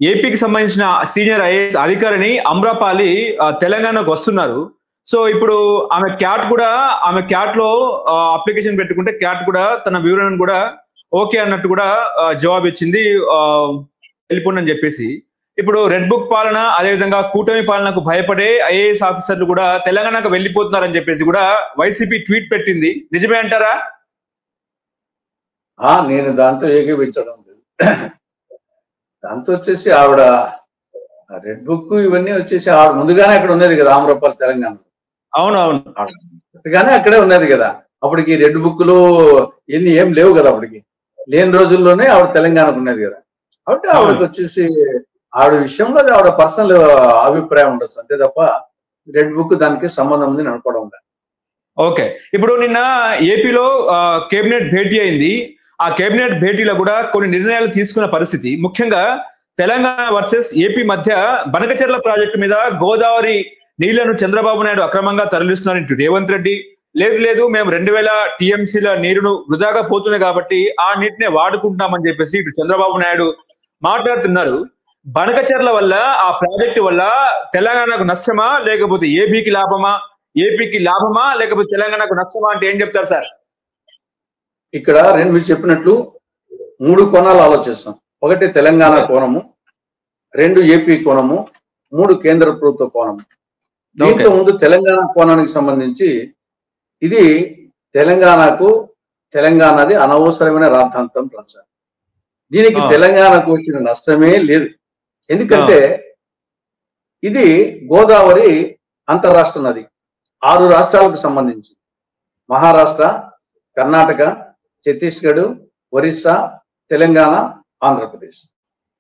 ఏపీకి సంబంధించిన senior IAS అధికారిని అమ్రపాలి తెలంగాణకు వస్తున్నారు. సో ఇప్పుడు ఆమె క్యాట్ లో అప్లికేషన్ పెట్టుకుంటే క్యాట్ కూడా తన వివరణను కూడా ఓకే అన్నట్టు కూడా జవాబు ఇచ్చింది, వెళ్ళిపోండి చెప్పేసి. ఇప్పుడు రెడ్ బుక్ పాలన అదేవిధంగా కూటమి పాలనకు భయపడే ఐఏఎస్ ఆఫీసర్లు కూడా తెలంగాణకు వెళ్ళిపోతున్నారని చెప్పేసి కూడా వైసీపీ ట్వీట్ పెట్టింది. నిజమే అంటారా? నేను దాంతో ఏకీపించడం లేదు. దాంతో వచ్చేసి ఆవిడ రెడ్ బుక్ ఇవన్నీ వచ్చేసి ఆవిడ ముందుగానే అక్కడ ఉన్నది కదా, ఆమ్రపాలి తెలంగాణ. అవునవును, కానీ అక్కడే ఉన్నది కదా. అప్పటికి రెడ్ బుక్లు ఎన్ని ఏం లేవు కదా, అప్పటికి లేని రోజుల్లోనే ఆవిడ తెలంగాణకు ఉన్నది కదా. కాబట్టి ఆవిడకి వచ్చేసి ఆవిడ విషయంలో ఆవిడ పర్సనల్ అభిప్రాయం ఉండొచ్చు అంతే తప్ప రెడ్ బుక్ దానికి సంబంధం ఉంది అనుకోవడం. ఓకే, ఇప్పుడు నిన్న ఏపీలో కేబినెట్ భేటీ అయింది. ఆ కేబినెట్ భేటీలో కూడా కొన్ని నిర్ణయాలు తీసుకున్న పరిస్థితి, ముఖ్యంగా తెలంగాణ వర్సెస్ ఏపీ మధ్య బనకచెర్ల ప్రాజెక్టు మీద గోదావరి నీళ్లను చంద్రబాబు నాయుడు అక్రమంగా తరలిస్తున్నారంటూ రేవంత్ రెడ్డి, లేదు మేము 2000 టీఎంసీల నీరును వృధాగా పోతుంది కాబట్టి ఆ నీటినే వాడుకుంటామని చెప్పేసి ఇటు చంద్రబాబు నాయుడు మాట్లాడుతున్నారు. బనకచెర్ల వల్ల, ఆ ప్రాజెక్టు వల్ల తెలంగాణకు నష్టమా లేకపోతే ఏపీకి లాభమా లేకపోతే తెలంగాణకు నష్టమా అంటే ఏం చెప్తారు సార్? ఇక్కడ మీరు చెప్పినట్లు 3 కోణాలు ఆలోచిస్తాం. 1 తెలంగాణ కోణము, 2 ఏపీ కోణము, 3 కేంద్ర ప్రభుత్వ కోణము. దీంట్లో ముందు తెలంగాణ కోణానికి సంబంధించి ఇది తెలంగాణది అనవసరమైన రాద్ధాంతం ప్రచారం. దీనికి తెలంగాణకు వచ్చిన నష్టమే లేదు. ఎందుకంటే ఇది గోదావరి అంతర్రాష్ట్ర నది. 6 రాష్ట్రాలకు సంబంధించి మహారాష్ట్ర, కర్ణాటక, ఛత్తీస్గఢ్, ఒరిస్సా, తెలంగాణ, ఆంధ్రప్రదేశ్.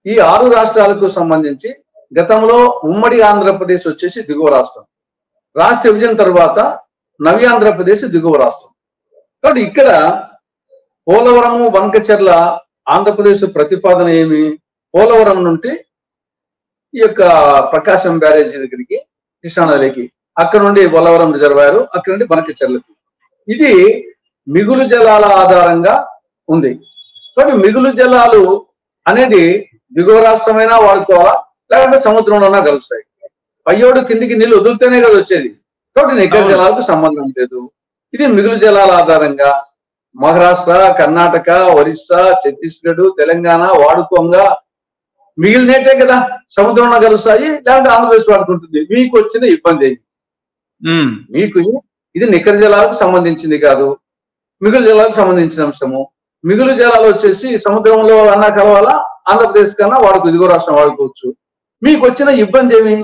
ఈ 6 రాష్ట్రాలకు సంబంధించి గతంలో ఉమ్మడి ఆంధ్రప్రదేశ్ వచ్చేసి దిగువ రాష్ట్రం. రాష్ట్ర విభజన తర్వాత నవి ఆంధ్రప్రదేశ్ దిగువ రాష్ట్రం. కాబట్టి ఇక్కడ పోలవరము, బనకచెర్ల ఆంధ్రప్రదేశ్ ప్రతిపాదన ఏమి? పోలవరం నుండి ఈ యొక్క ప్రకాశం బ్యారేజీ దగ్గరికి కృష్ణానదికి, అక్కడ నుండి పోలవరం రిజర్వాయర్, అక్కడ నుండి బనకచెర్లకు. ఇది మిగులు జలాల ఆధారంగా ఉంది. కాబట్టి మిగులు జలాలు అనేది దిగువ రాష్ట్రమైనా వాడుకోవాలా, లేకపోతే సముద్రంలోనా కలుస్తాయి. పయ్యోడు కిందికి నీళ్లు వదిలితేనే కదా వచ్చేది. కాబట్టి నికర జలాలకు సంబంధం లేదు. ఇది మిగులు జలాల ఆధారంగా మహారాష్ట్ర, కర్ణాటక, ఒరిస్సా, ఛత్తీస్గఢ్, తెలంగాణ వాడుకోంగా మిగిలినట్టే కదా సముద్రంలో కలుస్తాయి, లేకపోతే ఆంధ్రప్రదేశ్ వాడుకుంటుంది. మీకు వచ్చిన ఇబ్బంది ఏంటి? మీకు ఇది నికర జలాలకు సంబంధించింది కాదు, మిగులు జలాలకు సంబంధించిన అంశము. మిగులు జలాలు వచ్చేసి సముద్రంలో అన్నా కలవాలా, ఆంధ్రప్రదేశ్ కన్నా దిగువ రాష్ట్రం వాడుకోవచ్చు. మీకు వచ్చిన ఇబ్బంది ఏమి?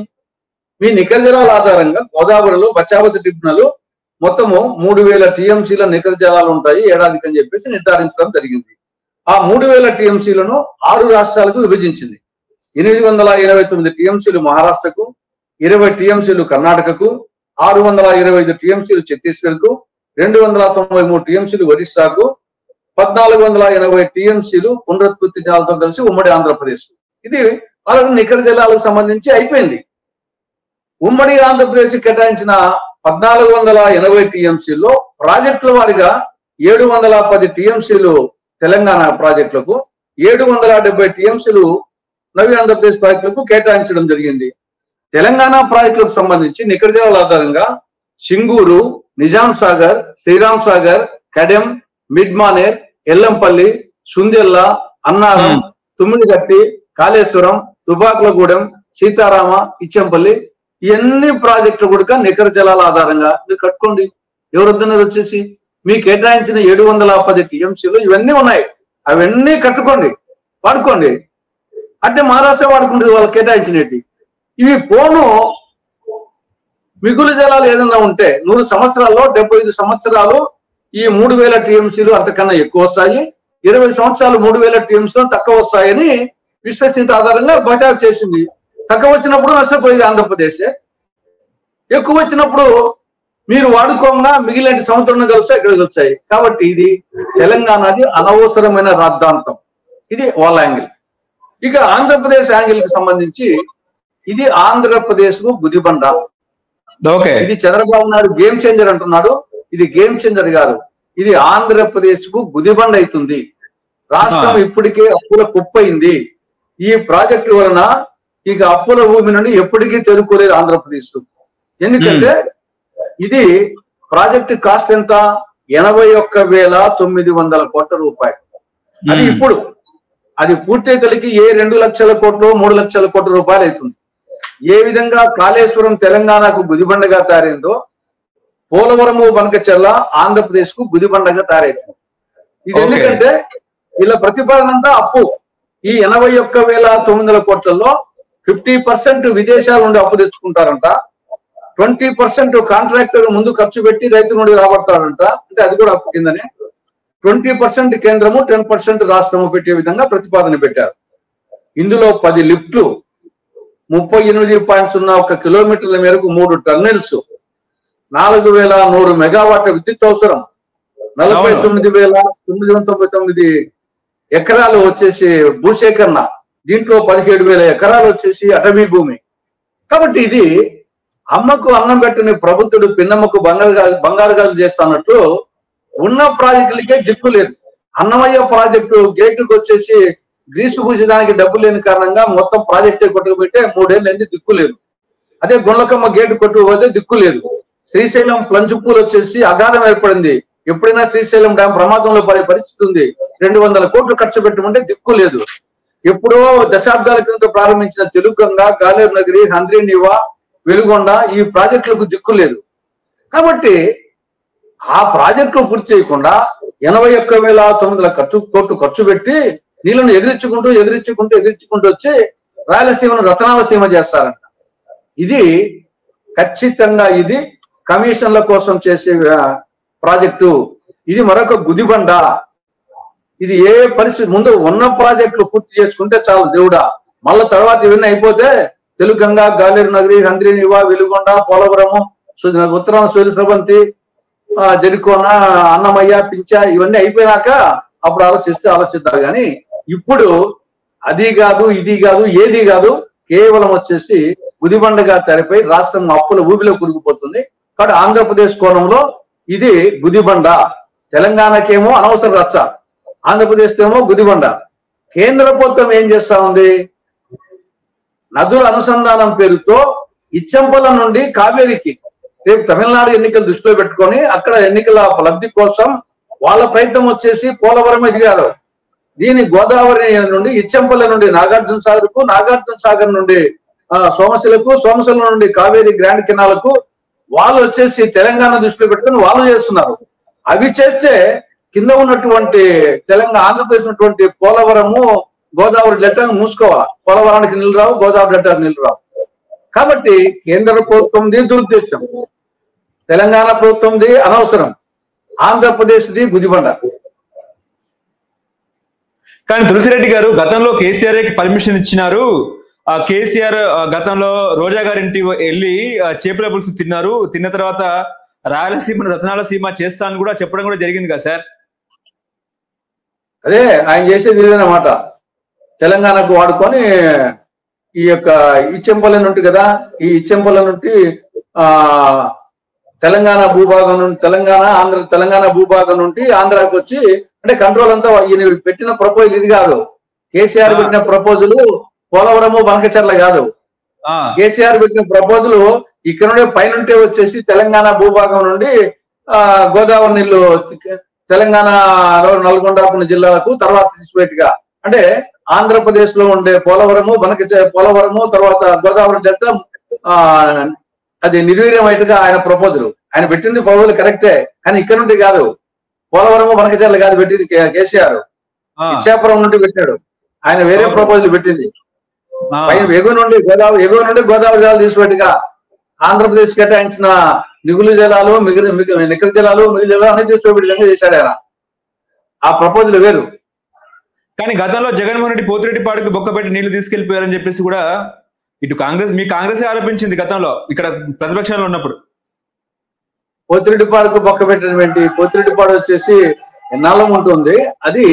మీ నికర జలాల ఆధారంగా గోదావరిలో బచావతి ట్రిబ్యునల్ మొత్తము 3000 టీఎంసీల నికర జలాలు ఉంటాయి ఏడాదికి అని చెప్పేసి నిర్ధారించడం జరిగింది. ఆ 3000 టీఎంసీలను 6 రాష్ట్రాలకు విభజించింది. 889 టీఎంసీలు మహారాష్ట్రకు, 20 టీఎంసీలు కర్ణాటకకు, 625 టీఎంసీలు ఛత్తీస్గఢ్కు, 293 టీఎంసీలు ఒరిస్సాకు, 1480 టీఎంసీలు పునరుత్పత్తి జలాలతో కలిసి ఉమ్మడి ఆంధ్రప్రదేశ్. ఇది వాళ్ళకి నికర జలాలకు సంబంధించి అయిపోయింది. ఉమ్మడి ఆంధ్రప్రదేశ్ కేటాయించిన 1480 టీఎంసీల్లో ప్రాజెక్టుల వారిగా 710 టీఎంసీలు తెలంగాణ ప్రాజెక్టులకు, 770 టీఎంసీలు నవి ఆంధ్రప్రదేశ్ ప్రాజెక్టులకు కేటాయించడం జరిగింది. తెలంగాణ ప్రాజెక్టులకు సంబంధించి నికర జలాల ఆధారంగా సింగూరు, నిజాం సాగర్, శ్రీరామ్ సాగర్, కడెం, మిడ్మానేర్, ఎల్లంపల్లి, సుందెల్ల, అన్నారం, తుమ్మిడిగట్టి, కాళేశ్వరం, తుబాకులగూడెం, సీతారామ, ఇచ్చంపల్లి, ఇవన్నీ ప్రాజెక్టులు కూడా నికర జలాల ఆధారంగా మీరు కట్టుకోండి. ఎవరొద్దన్నది వచ్చేసి మీ కేటాయించిన 710 టీఎంసీలు ఇవన్నీ ఉన్నాయి, అవన్నీ కట్టుకోండి, వాడుకోండి. అంటే మహారాష్ట్ర వాడుకుంటుంది వాళ్ళు కేటాయించినట్టు. ఇవి పోను మిగులు జలాలు ఏదైనా ఉంటే 100 సంవత్సరాల్లో 75 సంవత్సరాలు ఈ 3000 టీఎంసీలు అంతకన్నా ఎక్కువ వస్తాయి, 20 సంవత్సరాలు 3000 టీఎంసీలు తక్కువ వస్తాయని విశ్వసనీయత ఆధారంగా బచావ్ చేసింది. తక్కువ వచ్చినప్పుడు నష్టపోయేది ఆంధ్రప్రదేశ్, ఎక్కువ వచ్చినప్పుడు మీరు వాడుకోగా మిగిలిన సముద్రంలో కలుస్తాయి, ఇక్కడ కలుస్తాయి. కాబట్టి ఇది తెలంగాణది అనవసరమైన రాద్ధాంతం. ఇది వాళ్ళ యాంగిల్. ఇక ఆంధ్రప్రదేశ్ యాంగిల్ కి సంబంధించి ఇది ఆంధ్రప్రదేశ్ కు గుదిబండ. ఇది చంద్రబాబు నాయుడు గేమ్ చేంజర్ అంటున్నాడు, ఇది గేమ్ చేంజర్ కాదు, ఇది ఆంధ్రప్రదేశ్ కు గుదిబండ అవుతుంది. రాష్ట్రం ఇప్పటికే అప్పుల కుప్పయింది. ఈ ప్రాజెక్టు వలన ఇక అప్పుల భూమి నుండి ఎప్పటికీ తేరుకోలేదు ఆంధ్రప్రదేశ్. ఎందుకంటే ఇది ప్రాజెక్టు కాస్ట్ ఎంత? 81,900 కోట్ల రూపాయలు. అది ఇప్పుడు అది పూర్తయితలకి 2 లక్షల కోట్లు 3 లక్షల కోట్ల రూపాయలు అవుతుంది. ఏ విధంగా కాళేశ్వరం తెలంగాణకు గుదిబండగా తయారైందో పోలవరము బనకచెర్ల ఆంధ్రప్రదేశ్ కు గుదిబండగా తయారైంది. ఇది ఎందుకంటే వీళ్ళ ప్రతిపాదన అంతా అప్పు. ఈ 81,900 కోట్లలో 50% విదేశాల నుండి అప్పు తెచ్చుకుంటారంట, 20% కాంట్రాక్టర్ ముందు ఖర్చు పెట్టి రైతు నుండి రాబడతారంట, అంటే అది కూడా అప్పు కిందనే. 20% కేంద్రము 10% రాష్ట్రము పెట్టే విధంగా ప్రతిపాదన పెట్టారు. ఇందులో 10 లిఫ్ట్లు, 38.01 కిలోమీటర్ల మేరకు 3 టర్నెల్స్, 4,100 మెగావాట్ల విద్యుత్ అవసరం, 49,999 ఎకరాలు వచ్చేసి భూసేకరణ, దీంట్లో 17,000 ఎకరాలు వచ్చేసి అటవీ భూమి. కాబట్టి ఇది అమ్మకు అన్నం పెట్టని ప్రభుత్వుడు పిన్నమ్మకు బంగారుగాలు చేస్తానట్టు ఉన్న ప్రాజెక్టులకే దిక్కు లేదు. అన్నమయ్య ప్రాజెక్టు గేటుకు వచ్చేసి గ్రీసు పూసేదానికి డబ్బు లేని కారణంగా మొత్తం ప్రాజెక్టే కొట్టుకుపెట్టే 3 ఏళ్ళు అయింది, దిక్కు లేదు. అదే గుండ్లకమ్మ గేటు కొట్టుకుపోతే దిక్కు లేదు. శ్రీశైలం ప్లంచుపూలు వచ్చేసి అగాధం ఏర్పడింది. ఎప్పుడైనా శ్రీశైలం డ్యాం ప్రమాదంలో పడే పరిస్థితి ఉంది. 200 కోట్లు ఖర్చు పెట్టమంటే దిక్కు లేదు. ఎప్పుడో దశాబ్దాల క్రితం ప్రారంభించిన తెలుగంగ, గాలేరు నగరి, హంద్రీనివా, వెలుగొండ ఈ ప్రాజెక్టులకు దిక్కు లేదు. కాబట్టి ఆ ప్రాజెక్టులు పూర్తి చేయకుండా 81,900 కోట్లు ఖర్చు పెట్టి నీళ్ళను ఎగిరించుకుంటూ వచ్చి రాయలసీమను రతనాలసీమ చేస్తారంట. ఇది ఖచ్చితంగా ఇది కమిషన్ల కోసం చేసే ప్రాజెక్టు. ఇది మరొక గుదిబండ. ఇది ఏ పరిస్థితి ముందు ఉన్న ప్రాజెక్టులు పూర్తి చేసుకుంటే చాలు దేవుడా. మళ్ళా తర్వాత ఇవన్నీ అయిపోతే తెలుగంగ, గాలేరు నగరి, హంద్రీనివా, వెలుగొండ, పోలవరము, ఉత్తరాన సూర్యస్రవంతి, జరికోన, అన్నమయ్య, పించ ఇవన్నీ అయిపోయినాక అప్పుడు ఆలోచిద్దారు. కానీ ఇప్పుడు అది కాదు, ఇది కాదు, ఏది కాదు, కేవలం వచ్చేసి గుదిబండగా తెరపై రాష్ట్రం అప్పుల ఊబిలో కురిగిపోతుంది. కాబట్టి ఆంధ్రప్రదేశ్ కోణంలో ఇది గుదిబండ. తెలంగాణకేమో అనవసర రచ్చ, ఆంధ్రప్రదేశ్ ఏమో గుదిబండ. కేంద్ర ప్రభుత్వం ఏం చేస్తా ఉంది? నదుల అనుసంధానం పేరుతో ఇచ్చంపల నుండి కావేరికి రేపు తమిళనాడు ఎన్నికలు దృష్టిలో పెట్టుకొని అక్కడ ఎన్నికల లబ్ధి కోసం వాళ్ళ ప్రయత్నం వచ్చేసి పోలవరం ఎదిగారు. దీని గోదావరి నుండి ఇచ్చంపల్లి నుండి నాగార్జున సాగర్ కు, నాగార్జున సాగర్ నుండి సోమశిలకు, సోమశిల నుండి కావేరి గ్రాండ్ కెనాలకు వాళ్ళు వచ్చేసి తెలంగాణ దృష్టిలో పెట్టుకొని వాళ్ళు చేస్తున్నారు. అవి చేస్తే కింద ఉన్నటువంటి తెలంగాణ ఆంధ్రప్రదేశ్ ఉన్నటువంటి పోలవరము, గోదావరి డెల్టా మూసుకోవాలి. పోలవరానికి నీళ్లు రావు, గోదావరి డెల్టాకు నీళ్లు రావు. కాబట్టి కేంద్ర ప్రభుత్వంది దురుద్దేశం, తెలంగాణ ప్రభుత్వంది అనవసరం, ఆంధ్రప్రదేశ్ది గుదిబండ. కానీ తులసిరెడ్డి గారు గతంలో కేసీఆర్ కి పర్మిషన్ ఇచ్చినారు. ఆ కేసీఆర్ గతంలో రోజా గారింటి వెళ్ళి చేపల పులుసు తిన్నారు. తిన్న తర్వాత రాయలసీమను రతనాలసీమ చేస్తానని కూడా చెప్పడం కూడా జరిగింది కదా సార్. అదే ఆయన చేసేది ఇదేనమాట. తెలంగాణకు వాడుకొని ఈ యొక్క ఇచ్చంపల్లి నుండి కదా, ఈ ఇచ్చంపల్లి నుండి తెలంగాణ భూభాగం నుండి తెలంగాణ భూభాగం నుండి ఆంధ్రాకి వచ్చి, అంటే కంట్రోల్ అంతా ఈయన పెట్టిన ప్రపోజల్ ఇది కాదు. కేసీఆర్ పెట్టిన ప్రపోజల్ పోలవరము బనకచెర్ల కాదు. కేసీఆర్ పెట్టిన ప్రపోజల్ ఇక్కడ నుండి పైనుంటే వచ్చేసి తెలంగాణ భూభాగం నుండి గోదావరి నీళ్లు తెలంగాణలో నల్గొండ జిల్లాలకు తర్వాత తీసిపెట్టుగా, అంటే ఆంధ్రప్రదేశ్ లో ఉండే పోలవరము పోలవరము తర్వాత గోదావరి జట్ట అది నిర్వీర్యమైనట్టుగా ఆయన ప్రపోజల్. ఆయన పెట్టింది ప్రపోజల్ కరెక్టే, కానీ ఇక్కడ నుండి కాదు, పోలవరము బనకచెర్ల కాదు పెట్టింది కేసీఆర్, ఇచ్చాపురం నుండి పెట్టాడు. ఆయన వేరే ప్రపోజల్ పెట్టింది. ఎగువ నుండి గోదావరి జలాలు తీసిపెట్టుగా ఆంధ్రప్రదేశ్ కేటాయించిన నిగులు జలాలు, నికర జలాలు, మిగిలిన జలాలు అన్ని తీసిపెట్టే విధంగా చేశాడు ఆయన. ఆ ప్రపోజల్ వేరు. కానీ గతంలో జగన్మోహన్ రెడ్డి పోతిరెడ్డిపాడుకు బొక్కపెట్టి నీళ్లు తీసుకెళ్లిపోయారని చెప్పేసి కూడా ఇటు కాంగ్రెస్ ఆరోపించింది గతంలో ఇక్కడ ప్రతిపక్షంలో ఉన్నప్పుడు. పోతిరెడ్డిపాడుకు బొక్క పెట్టడం ఏంటి? పోతిరెడ్డిపాడు వచ్చేసి ఎన్నాళ్ళం ఉంటుంది. అది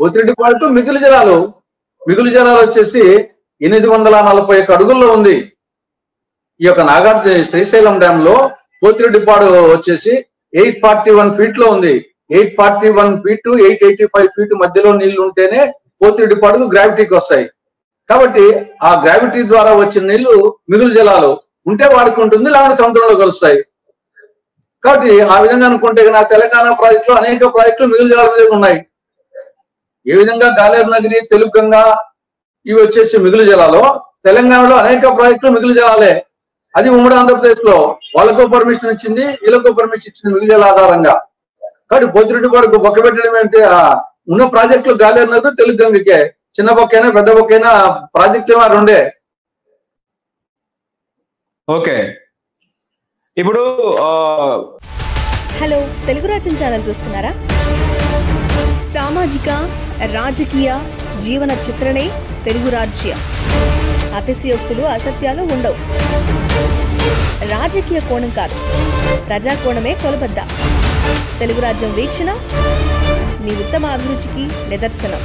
పోతిరెడ్డిపాడుకు మిగులు జలాలు వచ్చేసి 841 అడుగుల్లో ఉంది. ఈ యొక్క నాగార్జున శ్రీశైలం డ్యామ్ లో పోతిరెడ్డిపాడు వచ్చేసి 841 ఫీట్ లో ఉంది. 841 ఫీట్ 885 ఫీట్ మధ్యలో నీళ్లు ఉంటేనే పోతిరెడ్డిపాడుకు గ్రావిటీకి వస్తాయి. కాబట్టి ఆ గ్రావిటీ ద్వారా వచ్చిన నీళ్లు మిగులు జలాలు ఉంటే వాడుకుంటుంది, లేకపోతే సముద్రంలో కలుస్తాయి. కాబట్టి ఆ విధంగా అనుకుంటే నా తెలంగాణ ప్రాజెక్టులో అనేక ప్రాజెక్టులు మిగులు జలాల మీద ఉన్నాయి. ఏ విధంగా గాలేరు నగిరి, తెలుగు గంగా ఇవి వచ్చేసి మిగులు జలాలు, తెలంగాణలో అనేక ప్రాజెక్టులు మిగులు జలాలే. అది ఉమ్మడి ఆంధ్రప్రదేశ్ లో వాళ్ళకో పర్మిషన్ ఇచ్చింది, వీళ్ళకో పర్మిషన్ ఇచ్చింది మిగులు జల ఆధారంగా. కాబట్టి పోతిరెడ్డి వాడికి బొక్క పెట్టడం ఏంటి? ఉన్న ప్రాజెక్టులు గాలేరు నగరు, తెలుగు గంగకే. చిన్న బొక్కైనా పెద్ద బొక్కైనా ప్రాజెక్ట్ ఏమో రెండే. ఓకే, ఇప్పుడు హలో, తెలుగు రాజ్యం ఛానల్ చూస్తున్నారా? సామాజిక రాజకీయ జీవన చిత్రణే తెలుగు రాజ్యం. అతిశయోక్తులు అసత్యాలు ఉండవు. రాజకీయ కోణం కాదు, ప్రజా కోణమే కొలబద్ద. తెలుగు రాజ్యం వీక్షణ మీ ఉత్తమ అభిరుచికి నిదర్శనం.